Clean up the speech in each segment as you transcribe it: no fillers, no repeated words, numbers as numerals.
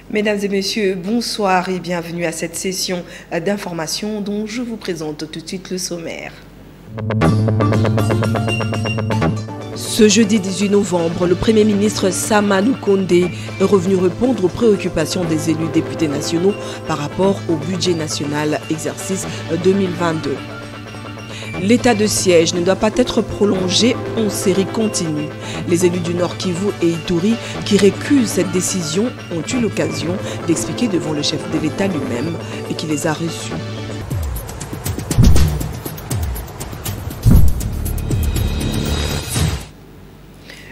Mesdames et messieurs, bonsoir et bienvenue à cette session d'information dont je vous présente tout de suite le sommaire. Ce jeudi 18 novembre, le Premier ministre Samanou Kondé est revenu répondre aux préoccupations des élus députés nationaux par rapport au budget national exercice 2022. L'état de siège ne doit pas être prolongé en série continue. Les élus du Nord Kivu et Ituri qui récusent cette décision ont eu l'occasion d'expliquer devant le chef de l'État lui-même et qui les a reçus.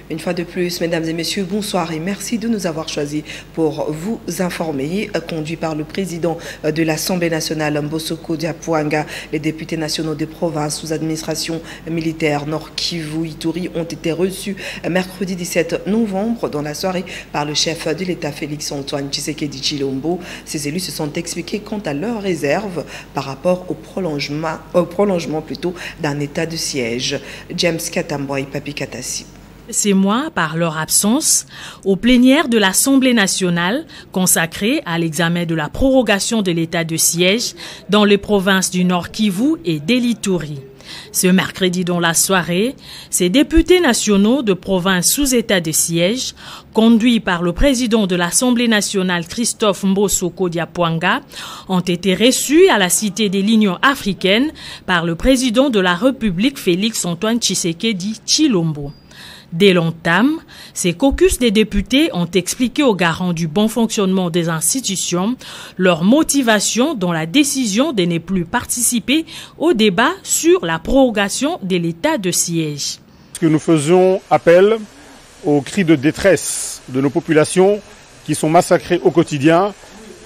Une fois de plus, mesdames et messieurs, bonsoir et merci de nous avoir choisis pour vous informer. Conduit par le président de l'Assemblée nationale, Mbosoko Diapwanga, les députés nationaux des provinces sous administration militaire Nord Kivu, Ituri ont été reçus mercredi 17 novembre dans la soirée par le chef de l'État Félix Antoine Tshisekedi Tshilombo. Ces élus se sont expliqués quant à leurs réserves par rapport au prolongement d'un état de siège. James Katamboy, Papi Katassi. Ces mois, par leur absence, aux plénières de l'Assemblée nationale consacrée à l'examen de la prorogation de l'état de siège dans les provinces du Nord Kivu et de l'Ituri. Ce mercredi dans la soirée, ces députés nationaux de provinces sous état de siège, conduits par le président de l'Assemblée nationale Christophe Mbosoko Diapwanga, ont été reçus à la Cité de l'Union africaine par le président de la République Félix Antoine Tshisekedi Tshilombo. Dès l'entame, ces caucus des députés ont expliqué aux garants du bon fonctionnement des institutions leur motivation dans la décision de ne plus participer au débat sur la prorogation de l'état de siège. Nous faisons appel aux cris de détresse de nos populations qui sont massacrées au quotidien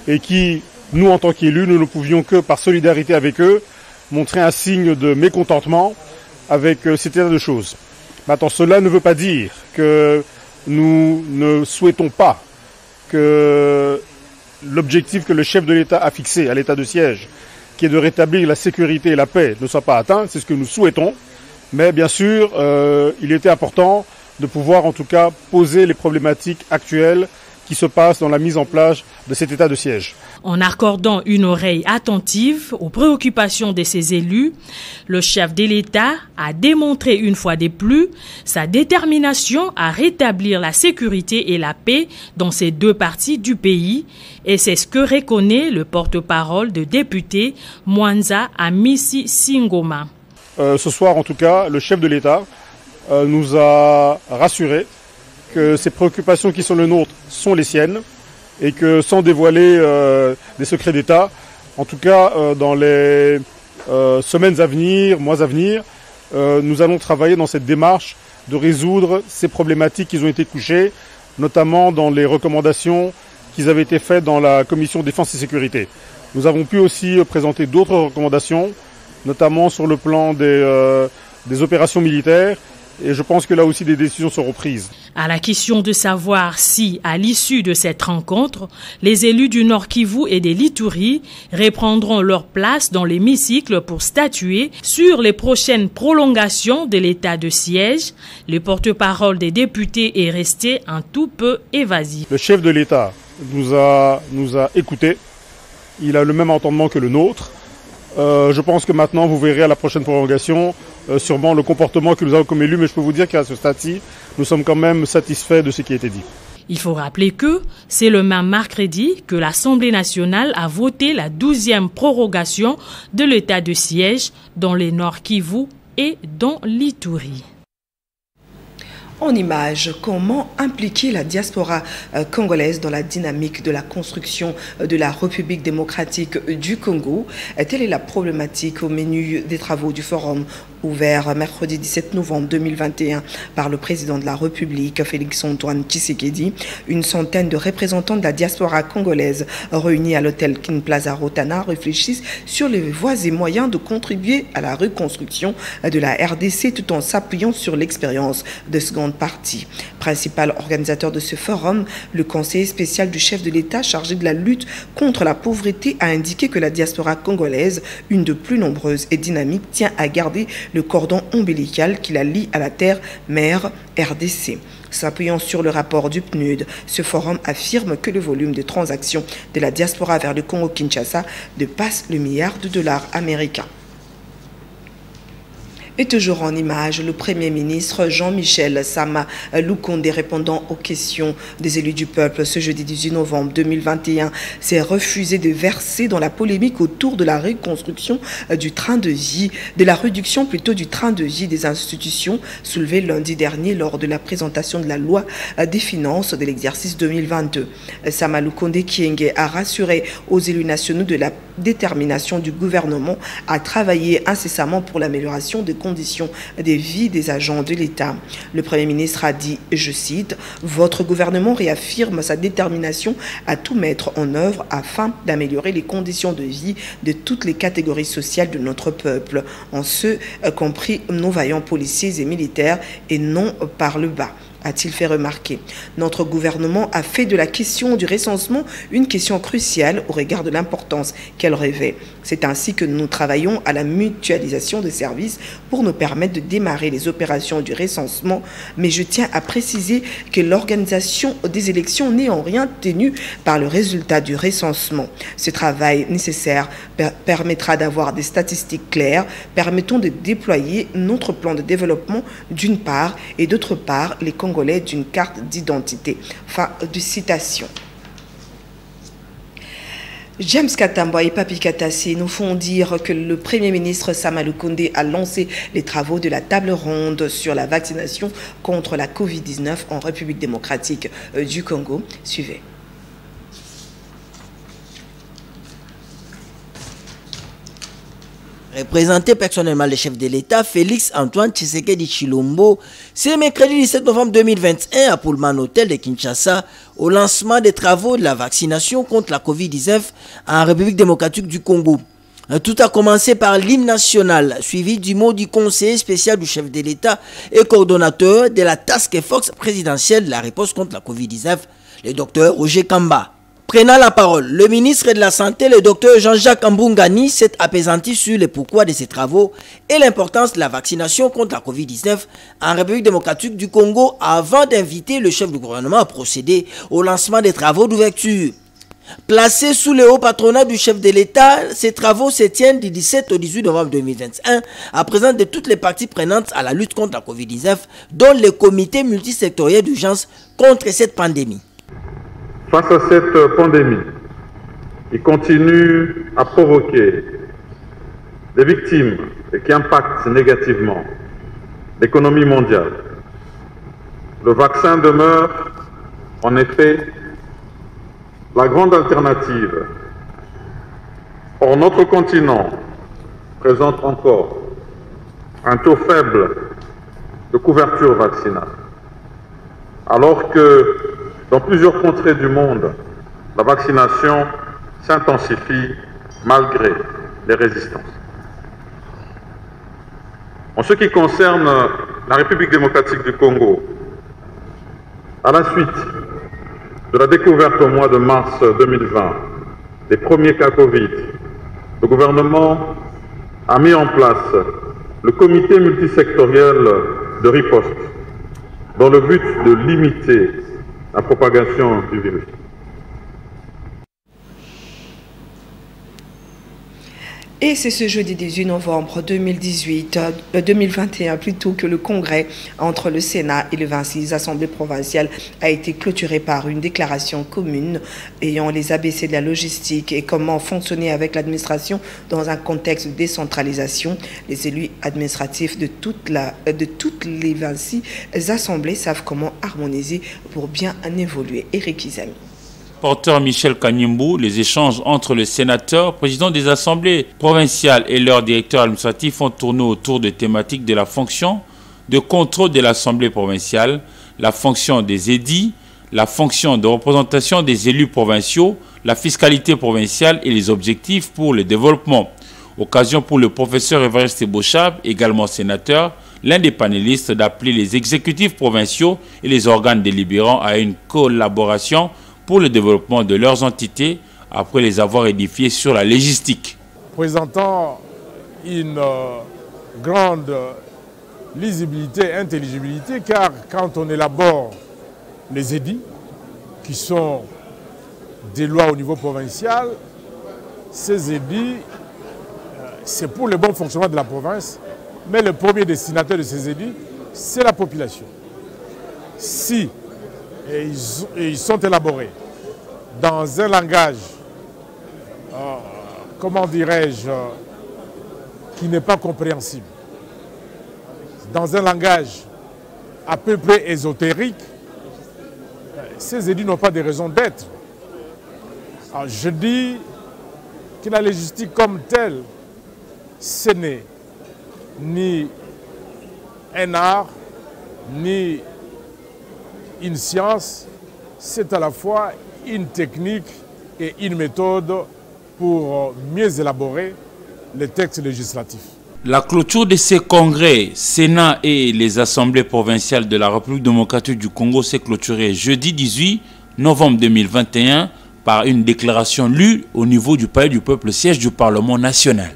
et qui, nous en tant qu'élus, nous ne pouvions que par solidarité avec eux montrer un signe de mécontentement avec cet état de choses. Maintenant, cela ne veut pas dire que nous ne souhaitons pas que l'objectif que le chef de l'État a fixé à l'état de siège, qui est de rétablir la sécurité et la paix, ne soit pas atteint. C'est ce que nous souhaitons. Mais bien sûr, il était important de pouvoir en tout cas poser les problématiques actuelles qui se passent dans la mise en place de cet état de siège. En accordant une oreille attentive aux préoccupations de ses élus, le chef de l'État a démontré une fois de plus sa détermination à rétablir la sécurité et la paix dans ces deux parties du pays, et c'est ce que reconnaît le porte-parole de député Mwanza Amisi Singoma. Ce soir, en tout cas, le chef de l'État nous a rassuré que ces préoccupations qui sont les nôtres sont les siennes et que sans dévoiler des secrets d'État, en tout cas dans les semaines à venir, mois à venir, nous allons travailler dans cette démarche de résoudre ces problématiques qui ont été couchées, notamment dans les recommandations qui avaient été faites dans la commission défense et sécurité. Nous avons pu aussi présenter d'autres recommandations, notamment sur le plan des opérations militaires. Et je pense que là aussi des décisions seront prises. À la question de savoir si, à l'issue de cette rencontre, les élus du Nord Kivu et de l'Ituri reprendront leur place dans l'hémicycle pour statuer sur les prochaines prolongations de l'état de siège, le porte-parole des députés est resté un tout peu évasif. Le chef de l'État nous a écoutés. Il a le même entendement que le nôtre. Je pense que maintenant, vous verrez à la prochaine prolongation sûrement le comportement que nous avons comme élus, mais je peux vous dire qu'à ce stade-ci, nous sommes quand même satisfaits de ce qui a été dit. Il faut rappeler que c'est le même mercredi que l'Assemblée nationale a voté la 12e prorogation de l'état de siège dans les Nord Kivu et dans l'Ituri. En images, comment impliquer la diaspora congolaise dans la dynamique de la construction de la République démocratique du Congo? Telle est la problématique au menu des travaux du forum ouvert mercredi 17 novembre 2021 par le président de la République, Félix-Antoine Tshisekedi. Une centaine de représentants de la diaspora congolaise réunis à l'hôtel King Plaza Rotana réfléchissent sur les voies et moyens de contribuer à la reconstruction de la RDC tout en s'appuyant sur l'expérience de seconde partie. Principal organisateur de ce forum, le conseiller spécial du chef de l'État chargé de la lutte contre la pauvreté a indiqué que la diaspora congolaise, une de plus nombreuses et dynamique, tient à garder le cordon ombilical qui la lie à la terre-mère RDC. S'appuyant sur le rapport du PNUD, ce forum affirme que le volume de transactions de la diaspora vers le Congo-Kinshasa dépasse le milliard de dollars américains. Et toujours en image, le Premier ministre Jean-Michel Sama Lukonde, répondant aux questions des élus du peuple ce jeudi 18 novembre 2021, s'est refusé de verser dans la polémique autour de la reconstruction du train de vie, de la réduction plutôt du train de vie des institutions soulevée lundi dernier lors de la présentation de la loi des finances de l'exercice 2022. Sama Lukonde Kienge a rassuré aux élus nationaux de la détermination du gouvernement à travailler incessamment pour l'amélioration des conditions de vie des agents de l'État. Le Premier ministre a dit, je cite, « Votre gouvernement réaffirme sa détermination à tout mettre en œuvre afin d'améliorer les conditions de vie de toutes les catégories sociales de notre peuple, en ce compris nos vaillants policiers et militaires, et non par le bas » a-t-il fait remarquer. Notre gouvernement a fait de la question du recensement une question cruciale au regard de l'importance qu'elle revêt. C'est ainsi que nous travaillons à la mutualisation des services pour nous permettre de démarrer les opérations du recensement. Mais je tiens à préciser que l'organisation des élections n'est en rien tenue par le résultat du recensement. Ce travail nécessaire permettra d'avoir des statistiques claires, permettant de déployer notre plan de développement d'une part et d'autre part les Congolais d'une carte d'identité. Fin de citation. James Katamba et Papi Katassi nous font dire que le Premier ministre Sama Lukonde a lancé les travaux de la table ronde sur la vaccination contre la Covid-19 en République démocratique du Congo. Suivez. Représenté personnellement le chef de l'État, Félix-Antoine Tshisekedi Tshilombo, c'est mercredi 17 novembre 2021 à Pullman Hotel de Kinshasa au lancement des travaux de la vaccination contre la Covid-19 en République démocratique du Congo. Tout a commencé par l'hymne national, suivi du mot du conseiller spécial du chef de l'État et coordonnateur de la Task Force présidentielle de la réponse contre la Covid-19, le docteur Roger Kamba. Prenant la parole, le ministre de la Santé, le docteur Jean-Jacques Mbungani, s'est apaisanti sur le pourquoi de ces travaux et l'importance de la vaccination contre la Covid-19 en République démocratique du Congo avant d'inviter le chef du gouvernement à procéder au lancement des travaux d'ouverture. Placés sous le haut patronat du chef de l'État, ces travaux se tiennent du 17 au 18 novembre 2021 à présence de toutes les parties prenantes à la lutte contre la Covid-19, dont le comité multisectoriel d'urgence contre cette pandémie. Face à cette pandémie, qui continue à provoquer des victimes et qui impacte négativement l'économie mondiale, le vaccin demeure en effet la grande alternative. Or, notre continent présente encore un taux faible de couverture vaccinale, alors que dans plusieurs contrées du monde, la vaccination s'intensifie malgré les résistances. En ce qui concerne la République démocratique du Congo, à la suite de la découverte au mois de mars 2020 des premiers cas Covid, le gouvernement a mis en place le comité multisectoriel de riposte dans le but de limiter la propagation du virus. Et c'est ce jeudi 18 novembre 2021 plutôt que le congrès entre le Sénat et le 26 Assemblée provinciale a été clôturé par une déclaration commune ayant les ABC de la logistique et comment fonctionner avec l'administration dans un contexte de décentralisation. Les élus administratifs de toutes les 26 assemblées savent comment harmoniser pour bien en évoluer. Éric Izami. Porteur Michel Kanyimbu, les échanges entre le sénateur, président des assemblées provinciales et leur directeur administratif ont tourné autour de thématiques de la fonction de contrôle de l'assemblée provinciale, la fonction des édits, la fonction de représentation des élus provinciaux, la fiscalité provinciale et les objectifs pour le développement. Occasion pour le professeur Évariste Bochab, également sénateur, l'un des panélistes, d'appeler les exécutifs provinciaux et les organes délibérants à une collaboration pour le développement de leurs entités après les avoir édifiées sur la légistique. Présentant une grande lisibilité, intelligibilité, car quand on élabore les édits, qui sont des lois au niveau provincial, ces édits, c'est pour le bon fonctionnement de la province, mais le premier destinataire de ces édits, c'est la population. Si ils sont élaborés dans un langage, comment dirais-je, qui n'est pas compréhensible, dans un langage à peu près ésotérique, ces édits n'ont pas de raison d'être. Je dis que la légistique comme telle, ce n'est ni un art, ni une science, c'est à la fois une technique et une méthode pour mieux élaborer les textes législatifs. La clôture de ces congrès, Sénat et les assemblées provinciales de la République démocratique du Congo s'est clôturée jeudi 18 novembre 2021 par une déclaration lue au niveau du Palais du Peuple, siège du Parlement national.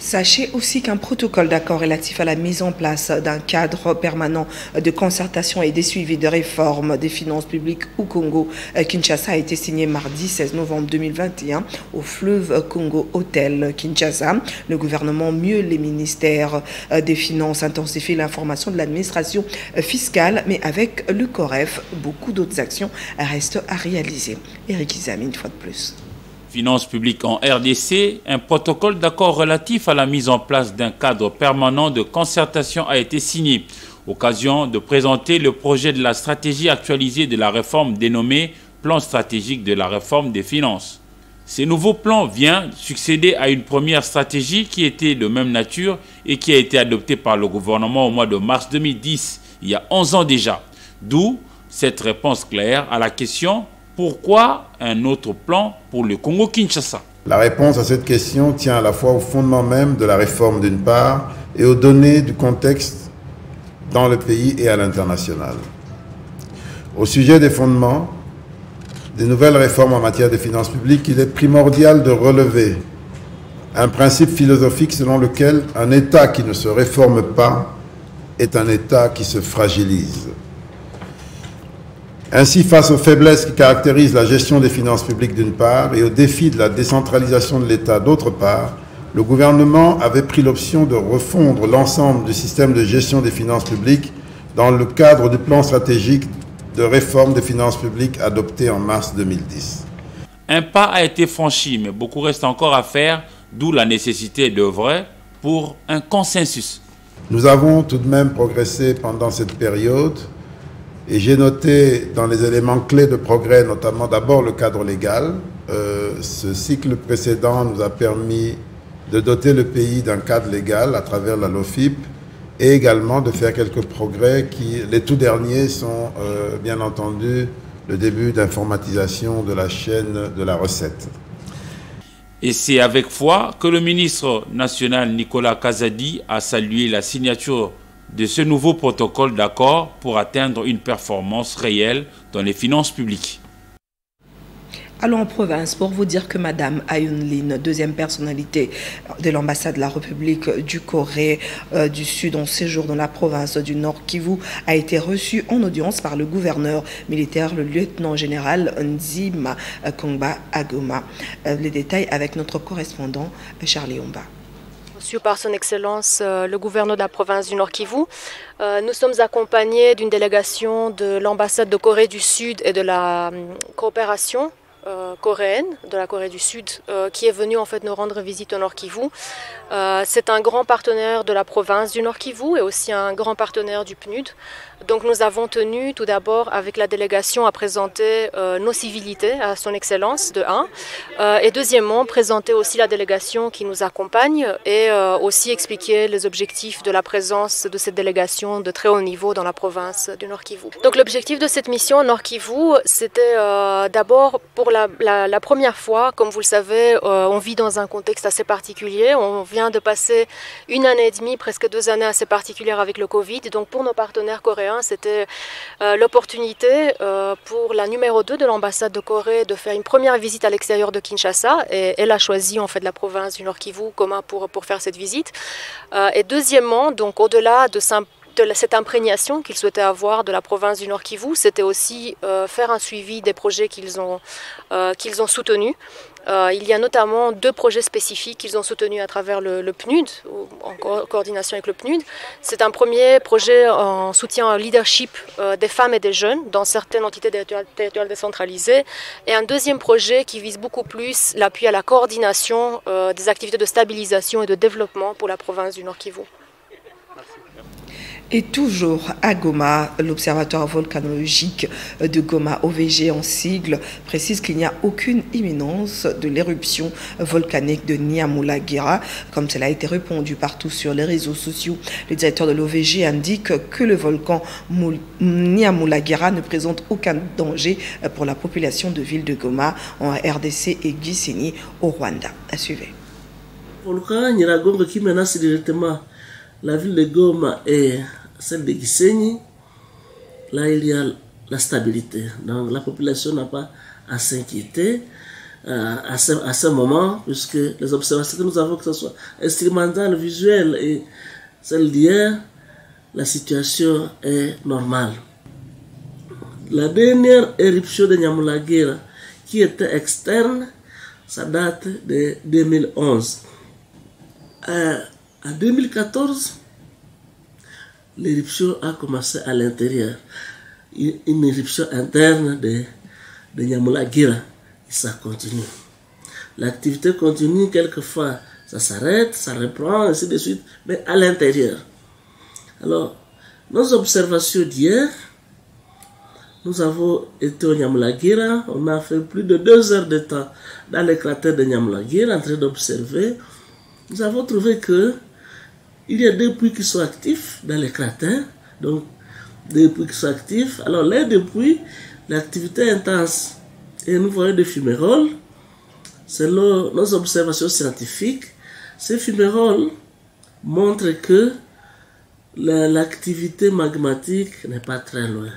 Sachez aussi qu'un protocole d'accord relatif à la mise en place d'un cadre permanent de concertation et de suivi de réforme des finances publiques au Congo, Kinshasa, a été signé mardi 16 novembre 2021 au Fleuve Congo Hôtel Kinshasa. Le gouvernement, mieux les ministères des Finances, intensifient l'information de l'administration fiscale, mais avec le COREF, beaucoup d'autres actions restent à réaliser. Éric Izami, une fois de plus. Finances publiques en RDC, un protocole d'accord relatif à la mise en place d'un cadre permanent de concertation a été signé. Occasion de présenter le projet de la stratégie actualisée de la réforme dénommée Plan stratégique de la réforme des finances. Ce nouveau plan vient succéder à une première stratégie qui était de même nature et qui a été adoptée par le gouvernement au mois de mars 2010, il y a 11 ans déjà. D'où cette réponse claire à la question: pourquoi un autre plan pour le Congo-Kinshasa? La réponse à cette question tient à la fois au fondement même de la réforme d'une part et aux données du contexte dans le pays et à l'international. Au sujet des fondements des nouvelles réformes en matière de finances publiques, il est primordial de relever un principe philosophique selon lequel un État qui ne se réforme pas est un État qui se fragilise. Ainsi, face aux faiblesses qui caractérisent la gestion des finances publiques d'une part et aux défis de la décentralisation de l'État d'autre part, le gouvernement avait pris l'option de refondre l'ensemble du système de gestion des finances publiques dans le cadre du plan stratégique de réforme des finances publiques adopté en mars 2010. Un pas a été franchi, mais beaucoup reste encore à faire, d'où la nécessité d'œuvrer pour un consensus. Nous avons tout de même progressé pendant cette période. Et j'ai noté dans les éléments clés de progrès, notamment d'abord le cadre légal. Ce cycle précédent nous a permis de doter le pays d'un cadre légal à travers la LOFIP et également de faire quelques progrès qui, les tout derniers, sont bien entendu le début d'informatisation de la chaîne de la recette. Et c'est avec foi que le ministre national Nicolas Kazadi a salué la signature de ce nouveau protocole d'accord pour atteindre une performance réelle dans les finances publiques. Allons en province pour vous dire que Madame Ayoun Lin, deuxième personnalité de l'ambassade de la République du Corée du Sud en séjour dans la province du Nord Kivu, a été reçue en audience par le gouverneur militaire, le lieutenant-général Nzima Kongba Agoma. Les détails avec notre correspondant Charlie Omba. Reçu par son Excellence le gouverneur de la province du Nord Kivu. Nous sommes accompagnés d'une délégation de l'ambassade de Corée du Sud et de la coopération coréenne de la Corée du Sud qui est venue en fait nous rendre visite au Nord Kivu. C'est un grand partenaire de la province du Nord Kivu et aussi un grand partenaire du PNUD. Donc nous avons tenu tout d'abord avec la délégation à présenter nos civilités à son Excellence de 1 et deuxièmement présenter aussi la délégation qui nous accompagne et aussi expliquer les objectifs de la présence de cette délégation de très haut niveau dans la province du Nord Kivu. Donc l'objectif de cette mission Nord Kivu, c'était d'abord pour la première fois, comme vous le savez, on vit dans un contexte assez particulier. On vient de passer 1 année et demie, presque 2 années assez particulières avec le Covid. Donc pour nos partenaires coréens, c'était l'opportunité pour la numéro 2 de l'ambassade de Corée de faire une première visite à l'extérieur de Kinshasa. Et elle a choisi en fait la province du Nord Kivu pour faire cette visite. Et deuxièmement, donc au-delà de cette imprégnation qu'ils souhaitaient avoir de la province du Nord Kivu, c'était aussi faire un suivi des projets qu'ils ont soutenus. Il y a notamment 2 projets spécifiques qu'ils ont soutenus à travers le PNUD, en coordination avec le PNUD. C'est un premier projet en soutien au leadership des femmes et des jeunes dans certaines entités territoriales décentralisées. Et un deuxième projet qui vise beaucoup plus l'appui à la coordination des activités de stabilisation et de développement pour la province du Nord Kivu. Et toujours à Goma, l'Observatoire volcanologique de Goma, OVG en sigle, précise qu'il n'y a aucune imminence de l'éruption volcanique de Nyamulagira, comme cela a été répondu partout sur les réseaux sociaux. Le directeur de l'OVG indique que le volcan Nyamulagira ne présente aucun danger pour la population de ville de Goma en RDC et Gisenyi au Rwanda. À suivre. Le volcan Nyiragongo qui menace directement la ville de Goma et celle de Gisenyi, là il y a la stabilité. Donc la population n'a pas à s'inquiéter à ce moment, puisque les observations que nous avons, que ce soit instrumentales, visuelles et celles d'hier, la situation est normale. La dernière éruption de Nyamulagira, qui était externe, ça date de 2011. En 2014, l'éruption a commencé à l'intérieur. Une éruption interne de Nyamulagira. Et ça continue. L'activité continue, quelquefois ça s'arrête, ça reprend, ainsi de suite, mais à l'intérieur. Alors, nos observations d'hier, nous avons été au Nyamulagira, on a fait plus de 2 heures de temps dans le cratère de Nyamulagira en train d'observer. Nous avons trouvé que il y a 2 puits qui sont actifs dans les cratères, donc 2 puits qui sont actifs. Alors les 2 puits, l'activité est intense et nous voyons des fumerolles. Selon nos observations scientifiques, ces fumerolles montrent que l'activité magmatique n'est pas très loin.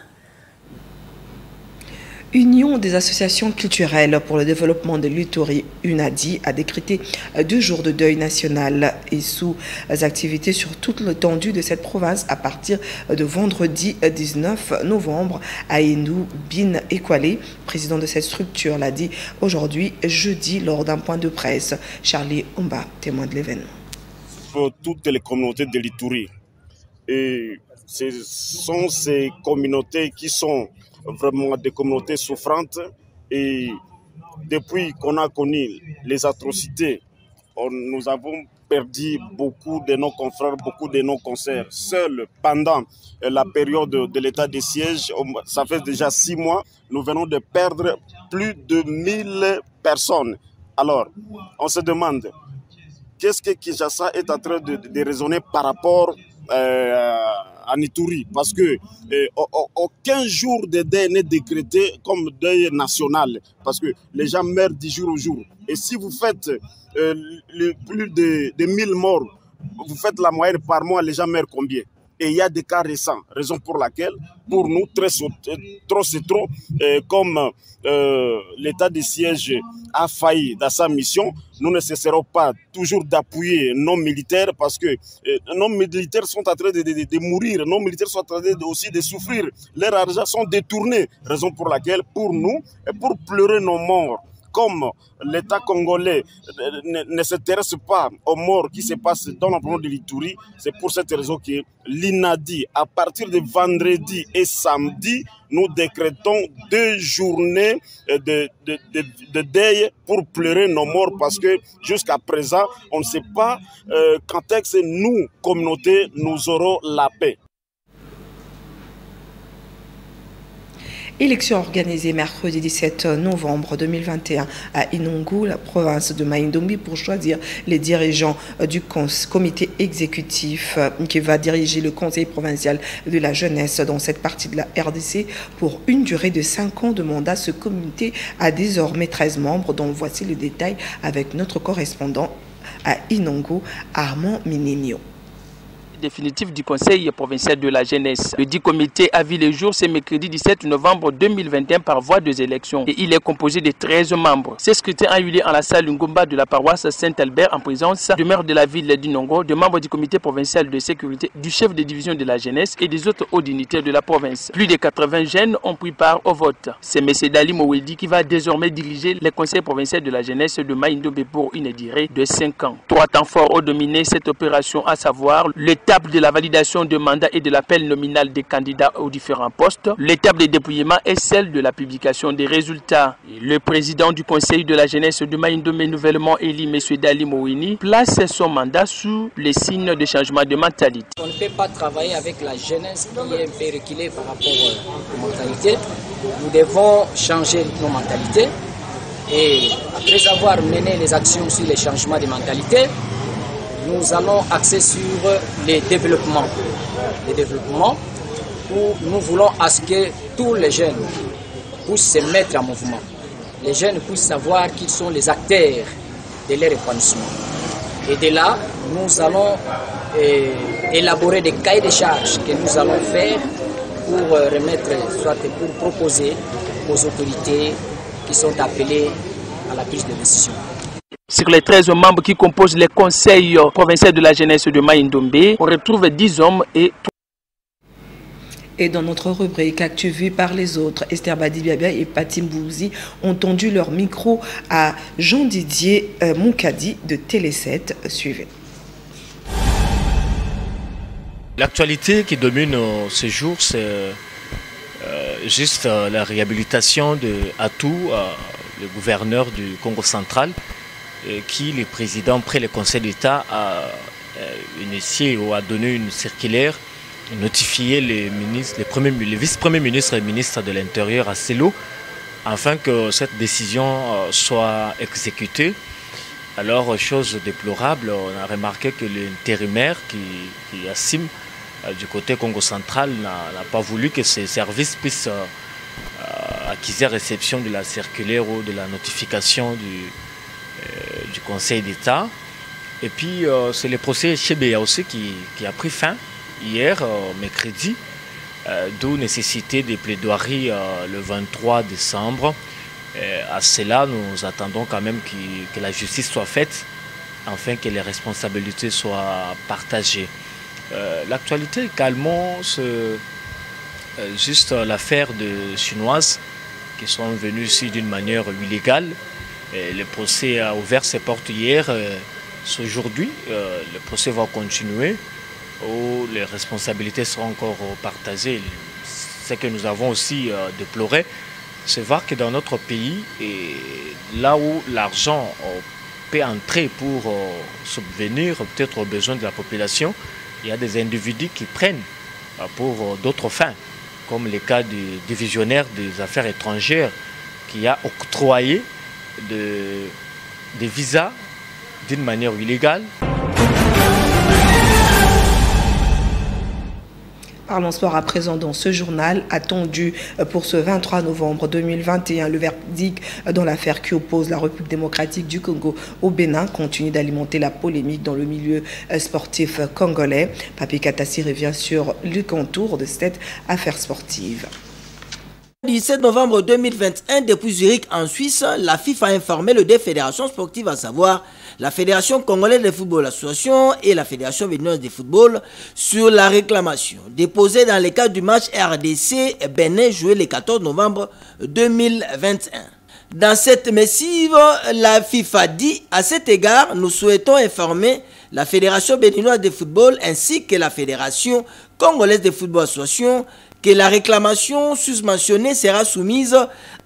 Union des associations culturelles pour le développement de l'Ituri, UNADI, a décrété 2 jours de deuil national et sous activités sur toute l'étendue de cette province à partir de vendredi 19 novembre. Aïnou Bin Ekwale, président de cette structure, l'a dit aujourd'hui, jeudi, lors d'un point de presse. Charlie Omba, témoin de l'événement. Pour toutes les communautés de l'Ituri. Et ce sont ces communautés qui sont vraiment des communautés souffrantes et depuis qu'on a connu les atrocités, nous avons perdu beaucoup de nos confrères, beaucoup de nos consoeurs. Seuls pendant la période de l'état de siège, ça fait déjà 6 mois, nous venons de perdre plus de 1000 personnes. Alors, on se demande, qu'est-ce que Kinshasa est en train de raisonner par rapport à Ituri, parce que aucun jour de deuil n'est décrété comme deuil national, parce que les gens meurent du jour au jour. Et si vous faites plus de 1000 morts, vous faites la moyenne par mois, les gens meurent combien? et il y a des cas récents. Raison pour laquelle, pour nous, trop, comme l'état de siège a failli dans sa mission, nous ne cesserons pas toujours d'appuyer nos militaires parce que nos militaires sont en train de mourir, nos militaires sont en train aussi de souffrir. Leurs argent sont détournés. Raison pour laquelle, pour nous, et pour pleurer nos morts, comme l'État congolais ne s'intéresse pas aux morts qui se passent dans l'environnement de l'Ituri, c'est pour cette raison que l'INADI, à partir de vendredi et samedi, nous décrétons 2 journées de deuil pour pleurer nos morts parce que jusqu'à présent, on ne sait pas quand est-ce que nous, communauté, nous aurons la paix. Élection organisée mercredi 17 novembre 2021 à Inongo, la province de Mai-Ndombe, pour choisir les dirigeants du comité exécutif qui va diriger le conseil provincial de la jeunesse dans cette partie de la RDC pour une durée de 5 ans de mandat. Ce comité a désormais 13 membres, dont voici le détail avec notre correspondant à Inongo, Armand Minigno. Définitif du Conseil provincial de la jeunesse. Le dit comité a vu le jour ce mercredi 17 novembre 2021 par voie des élections et il est composé de 13 membres. Ce scrutin a eu lieu en la salle Ngomba de la paroisse Saint-Albert en présence du maire de la ville d'Inongo, de membres du comité provincial de sécurité, du chef de division de la jeunesse et des autres hauts dignitaires de la province. Plus de 80 jeunes ont pris part au vote. C'est M. Dali Mowedi qui va désormais diriger le conseil provincial de la jeunesse de Mai-Ndombe pour une durée de 5 ans. 3 temps forts ont dominé cette opération, à savoir l'étape de la validation de mandat et de l'appel nominal des candidats aux différents postes, l'étape de dépouillement et celle de la publication des résultats. Le président du conseil de la jeunesse de Mai-Ndombe, nouvellement élu, M. Dali Mowedi, place son mandat sous les signes de changement de mentalité. On ne peut pas travailler avec la jeunesse qui est un peu reculée par rapport aux mentalités. Nous devons changer nos mentalités et après avoir mené les actions sur les changements de mentalité, nous allons axer sur les développements. Les développements où nous voulons à ce que tous les jeunes puissent se mettre en mouvement. Les jeunes puissent savoir qu'ils sont les acteurs de leur épanouissement. Et de là, nous allons élaborer des cahiers de charges que nous allons faire pour remettre, soit pour proposer aux autorités qui sont appelées à la prise de décision. Sur les 13 membres qui composent le conseil provincial de la jeunesse de Mai-Ndombe, on retrouve 10 hommes et 3. Et dans notre rubrique Actu vue par les autres, Esther Badibiabia et Patim Bouzi ont tendu leur micro à Jean-Didier Moukadi de Télé 7. Suivez. L'actualité qui domine ce jour, c'est juste la réhabilitation de Atou, le gouverneur du Congo central, qui, le président, après le Conseil d'État, a initié ou a donné une circulaire, notifié les vice-premiers ministres et ministres de l'Intérieur à Selo, afin que cette décision soit exécutée. Alors, chose déplorable, on a remarqué que l'intérimaire qui assume du côté Congo central n'a pas voulu que ces services puissent acquérir réception de la circulaire ou de la notification du Conseil d'État. Et puis c'est le procès Chebea aussi qui a pris fin hier, mercredi, d'où nécessité des plaidoiries le 23 décembre. À cela, nous attendons quand même que la justice soit faite, afin que les responsabilités soient partagées. L'actualité également, c'est juste l'affaire de Chinoises qui sont venues ici d'une manière illégale. Le procès a ouvert ses portes hier. Aujourd'hui, le procès va continuer où les responsabilités seront encore partagées. Ce que nous avons aussi déploré, c'est voir que dans notre pays, et là où l'argent peut entrer pour subvenir peut-être aux besoins de la population, il y a des individus qui prennent pour d'autres fins, comme le cas du divisionnaire des affaires étrangères qui a octroyé des visas d'une manière illégale. Parlons sport à présent dans ce journal. Attendu pour ce 23 novembre 2021, le verdict dans l'affaire qui oppose la République démocratique du Congo au Bénin continue d'alimenter la polémique dans le milieu sportif congolais. Papi Katassi revient sur le contour de cette affaire sportive. Le 17 novembre 2021, depuis Zurich en Suisse, la FIFA a informé les deux fédérations sportives, à savoir la Fédération congolaise de football association et la Fédération béninoise de football, sur la réclamation déposée dans le cadre du match RDC-Bénin joué le 14 novembre 2021. Dans cette missive, la FIFA dit « À cet égard, nous souhaitons informer la Fédération béninoise de football ainsi que la Fédération congolaise de football association que la réclamation susmentionnée sera soumise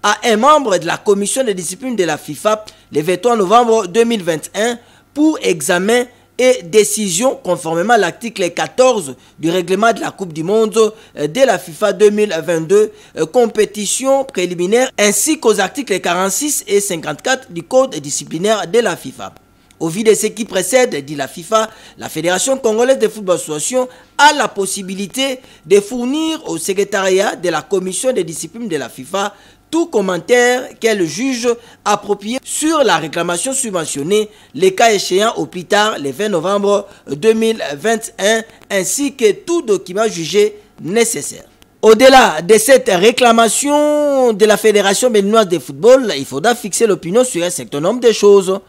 à un membre de la commission de discipline de la FIFA le 23 novembre 2021 pour examen et décision conformément à l'article 14 du règlement de la Coupe du Monde de la FIFA 2022, compétition préliminaire, ainsi qu'aux articles 46 et 54 du Code disciplinaire de la FIFA. Au vu de ce qui précède, dit la FIFA, la Fédération congolaise de football association a la possibilité de fournir au secrétariat de la commission de discipline de la FIFA tout commentaire qu'elle juge approprié sur la réclamation subventionnée, le cas échéant au plus tard le 20 novembre 2021, ainsi que tout document jugé nécessaire. Au-delà de cette réclamation de la Fédération béninoise de football, il faudra fixer l'opinion sur un certain nombre de choses.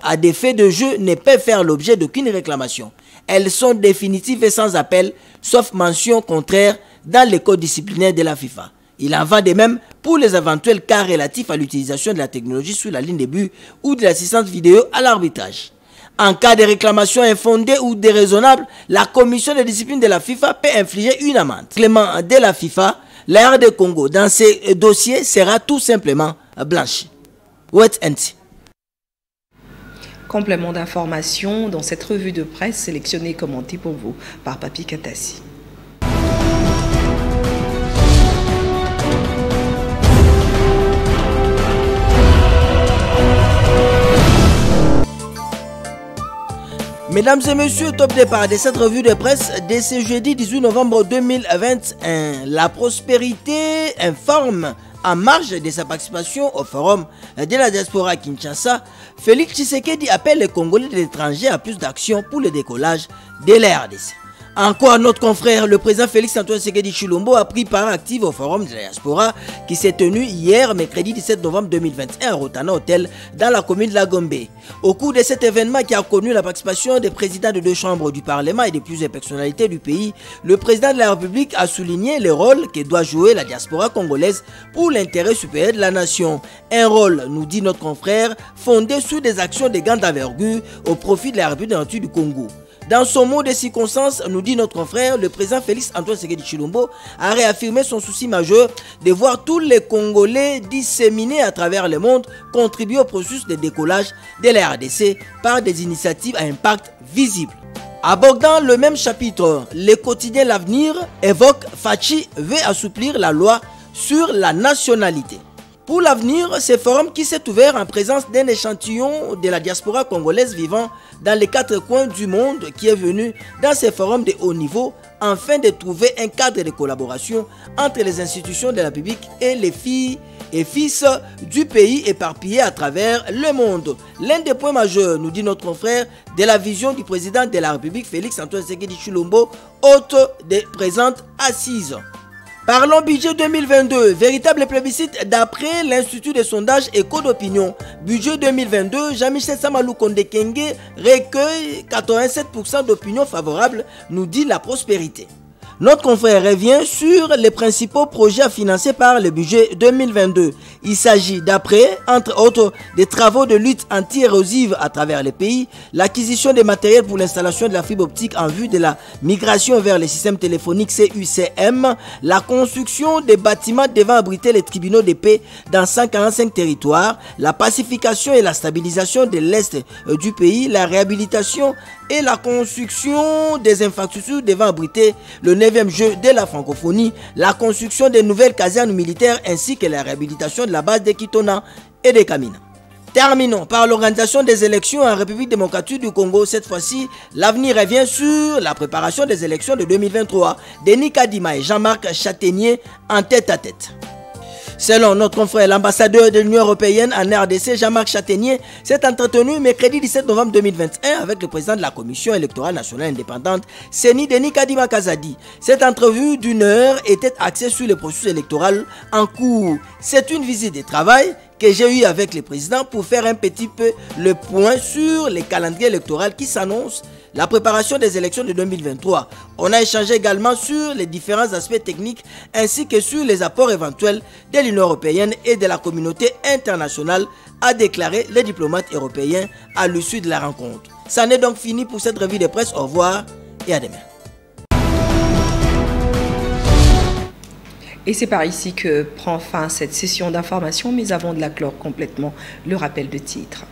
À des faits de jeu ne peuvent faire l'objet d'aucune réclamation. Elles sont définitives et sans appel, sauf mention contraire dans les codes disciplinaires de la FIFA. Il en va de même pour les éventuels cas relatifs à l'utilisation de la technologie sur la ligne de but ou de l'assistance vidéo à l'arbitrage. En cas de réclamation infondée ou déraisonnable, la commission de discipline de la FIFA peut infliger une amende. Clément de la FIFA, la RD Congo dans ces dossiers sera tout simplement blanchi. Complément d'information dans cette revue de presse sélectionnée et commentée pour vous par Papi Katassi. Mesdames et messieurs, top départ de cette revue de presse de ce jeudi 18 novembre 2021. La prospérité informe en marge de sa participation au forum de la diaspora à Kinshasa. Félix Tshisekedi appelle les Congolais de l'étranger à plus d'action pour le décollage de la RDC. Encore notre confrère, le président Félix Antoine Tshisekedi Tshilombo a pris part active au forum de la diaspora qui s'est tenu hier, mercredi 17 novembre 2021 à Rotana Hotel dans la commune de la Gombe. Au cours de cet événement qui a connu la participation des présidents de deux chambres du Parlement et de plusieurs personnalités du pays, le président de la République a souligné le rôle que doit jouer la diaspora congolaise pour l'intérêt supérieur de la nation. Un rôle, nous dit notre confrère, fondé sur des actions de grande envergure au profit de la République du Congo. Dans son mot de circonstance, nous dit notre confrère, le président Félix Antoine Tshisekedi Tshilombo a réaffirmé son souci majeur de voir tous les Congolais disséminés à travers le monde contribuer au processus de décollage de la RDC par des initiatives à impact visible. Abordant le même chapitre, le quotidien L'Avenir évoque Fachi veut assouplir la loi sur la nationalité. Pour l'avenir, ce forum qui s'est ouvert en présence d'un échantillon de la diaspora congolaise vivant dans les quatre coins du monde qui est venu dans ces forums de haut niveau afin de trouver un cadre de collaboration entre les institutions de la République et les filles et fils du pays éparpillés à travers le monde. L'un des points majeurs, nous dit notre confrère, de la vision du président de la République, Félix Antoine Tshisekedi Tshilombo, hôte des présentes assises. Parlons budget 2022, véritable plébiscite d'après l'Institut de sondage Éco d'opinion. Budget 2022, Jean-Michel Samalou Konde Kenge recueille 87% d'opinions favorables, nous dit la prospérité. Notre confrère revient sur les principaux projets financés par le budget 2022. Il s'agit d'après, entre autres, des travaux de lutte anti-érosive à travers le pays, l'acquisition des matériels pour l'installation de la fibre optique en vue de la migration vers les systèmes téléphoniques CUCM, la construction des bâtiments devant abriter les tribunaux de paix dans 145 territoires, la pacification et la stabilisation de l'Est du pays, la réhabilitation et la construction des infrastructures devant abriter le 9e jeu de la francophonie, la construction des nouvelles casernes militaires ainsi que la réhabilitation de la base de Kitona et de Kamina. Terminons par l'organisation des élections en République démocratique du Congo. Cette fois-ci, l'avenir revient sur la préparation des élections de 2023. Denis Kadima et Jean-Marc Châtaignier en tête à tête. Selon notre confrère, l'ambassadeur de l'Union européenne en RDC, Jean-Marc Châtaignier, s'est entretenu mercredi 17 novembre 2021 avec le président de la Commission électorale nationale indépendante, Seni Denis Kadima Kazadi. Cette entrevue d'une heure était axée sur le processus électoral en cours. C'est une visite de travail que j'ai eu avec le président pour faire un petit peu le point sur les calendriers électoraux qui s'annoncent, la préparation des élections de 2023. On a échangé également sur les différents aspects techniques ainsi que sur les apports éventuels de l'Union européenne et de la communauté internationale, a déclaré le diplomate européen à l'issue de la rencontre. Ça n'est donc fini pour cette revue de presse. Au revoir et à demain. Et c'est par ici que prend fin cette session d'information, mais avant de la clore complètement, le rappel de titre.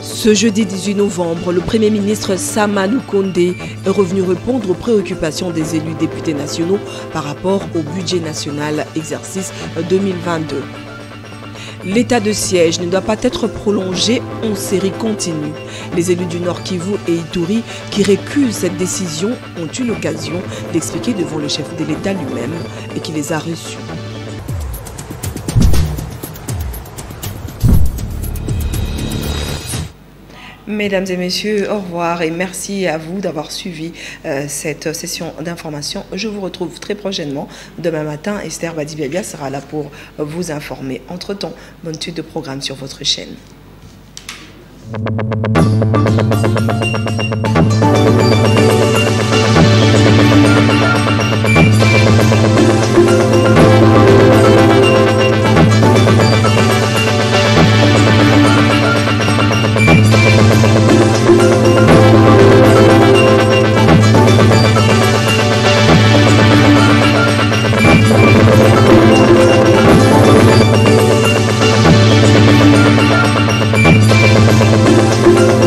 Ce jeudi 18 novembre, le Premier ministre Sama Lukonde est revenu répondre aux préoccupations des élus députés nationaux par rapport au budget national exercice 2022. L'état de siège ne doit pas être prolongé en série continue. Les élus du Nord Kivu et Ituri qui récusent cette décision ont eu l'occasion d'expliquer devant le chef de l'État lui-même et qui les a reçus. Mesdames et messieurs, au revoir et merci à vous d'avoir suivi cette session d'information. Je vous retrouve très prochainement. Demain matin, Esther Badibia sera là pour vous informer. Entre-temps, bonne suite de programme sur votre chaîne.